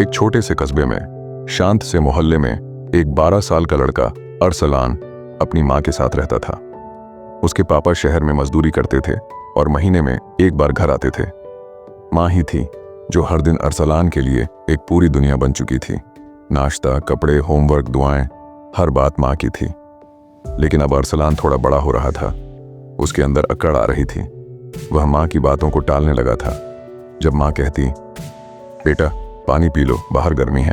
एक छोटे से कस्बे में शांत से मोहल्ले में एक 12 साल का लड़का अरसलान अपनी माँ के साथ रहता था। उसके पापा शहर में मजदूरी करते थे और महीने में एक बार घर आते थे। माँ ही थी जो हर दिन अरसलान के लिए एक पूरी दुनिया बन चुकी थी। नाश्ता, कपड़े, होमवर्क, दुआएं, हर बात माँ की थी। लेकिन अब अरसलान थोड़ा बड़ा हो रहा था। उसके अंदर अकड़ आ रही थी। वह माँ की बातों को टालने लगा था। जब माँ कहती, बेटा पानी पी लो, बाहर गर्मी है,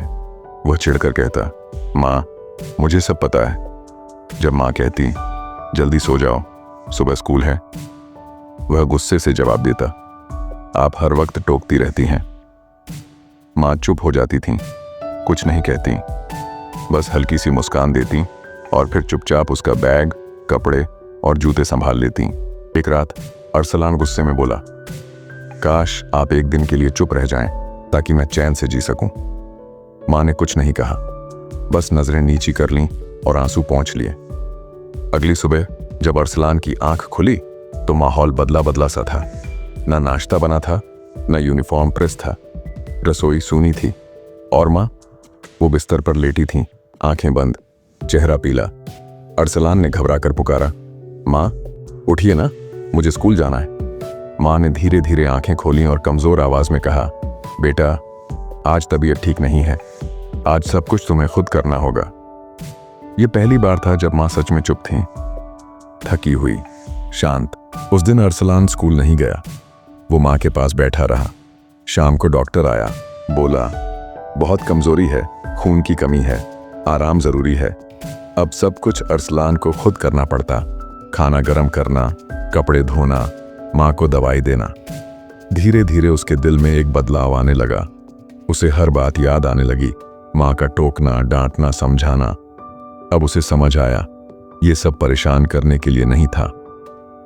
वह चिढ़कर कहता, माँ मुझे सब पता है। जब माँ कहती, जल्दी सो जाओ, सुबह स्कूल है, वह गुस्से से जवाब देता, आप हर वक्त टोकती रहती हैं। माँ चुप हो जाती थी, कुछ नहीं कहती, बस हल्की सी मुस्कान देती और फिर चुपचाप उसका बैग, कपड़े और जूते संभाल लेती। एक रात अरसलान गुस्से में बोला, काश आप एक दिन के लिए चुप रह जाएं ताकि मैं चैन से जी सकूं। माँ ने कुछ नहीं कहा, बस नजरें नीची कर लीं और आंसू पोंछ लिए। अगली सुबह जब अरसलान की आंख खुली तो माहौल बदला बदला सा था। न नाश्ता बना था, न यूनिफॉर्म प्रेस था। रसोई सूनी थी और माँ वो बिस्तर पर लेटी थी, आंखें बंद, चेहरा पीला। अरसलान ने घबरा कर पुकारा, माँ उठिए ना, मुझे स्कूल जाना है। माँ ने धीरे धीरे आंखें खोली और कमजोर आवाज में कहा, बेटा आज तबीयत ठीक नहीं है, आज सब कुछ तुम्हें खुद करना होगा। ये पहली बार था जब माँ सच में चुप थी, थकी हुई, शांत। उस दिन अरसलान स्कूल नहीं गया। वो माँ के पास बैठा रहा। शाम को डॉक्टर आया, बोला, बहुत कमजोरी है, खून की कमी है, आराम जरूरी है। अब सब कुछ अरसलान को खुद करना पड़ता, खाना गर्म करना, कपड़े धोना, माँ को दवाई देना। धीरे धीरे उसके दिल में एक बदलाव आने लगा। उसे हर बात याद आने लगी, माँ का टोकना, डांटना, समझाना। अब उसे समझ आया, ये सब परेशान करने के लिए नहीं था,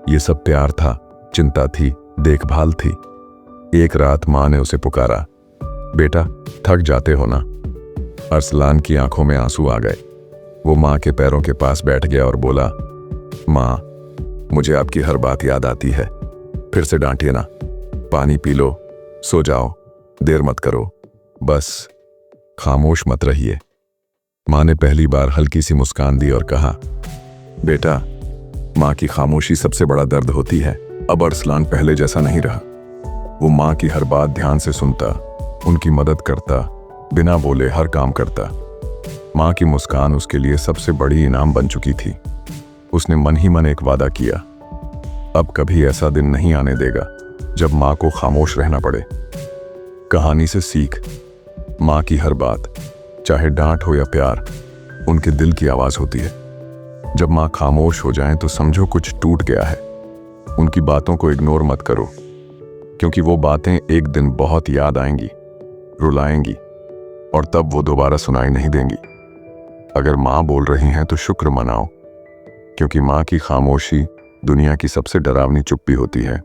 ये सब प्यार था, चिंता थी, देखभाल थी। एक रात माँ ने उसे पुकारा, बेटा थक जाते हो ना। अरसलान की आंखों में आंसू आ गए। वो माँ के पैरों के पास बैठ गया और बोला, माँ मुझे आपकी हर बात याद आती है, फिर से डांटिए ना, पानी पी लो, सो जाओ, देर मत करो, बस खामोश मत रहिए। माँ ने पहली बार हल्की सी मुस्कान दी और कहा, बेटा माँ की खामोशी सबसे बड़ा दर्द होती है। अब अरसलान पहले जैसा नहीं रहा। वो माँ की हर बात ध्यान से सुनता, उनकी मदद करता, बिना बोले हर काम करता। माँ की मुस्कान उसके लिए सबसे बड़ी इनाम बन चुकी थी। उसने मन ही मन एक वादा किया, अब कभी ऐसा दिन नहीं आने देगा जब माँ को खामोश रहना पड़े। कहानी से सीख, माँ की हर बात, चाहे डांट हो या प्यार, उनके दिल की आवाज होती है। जब माँ खामोश हो जाए तो समझो कुछ टूट गया है। उनकी बातों को इग्नोर मत करो, क्योंकि वो बातें एक दिन बहुत याद आएंगी, रुलाएंगी, और तब वो दोबारा सुनाई नहीं देंगी। अगर माँ बोल रही हैं तो शुक्र मनाओ, क्योंकि माँ की खामोशी दुनिया की सबसे डरावनी चुप्पी होती है।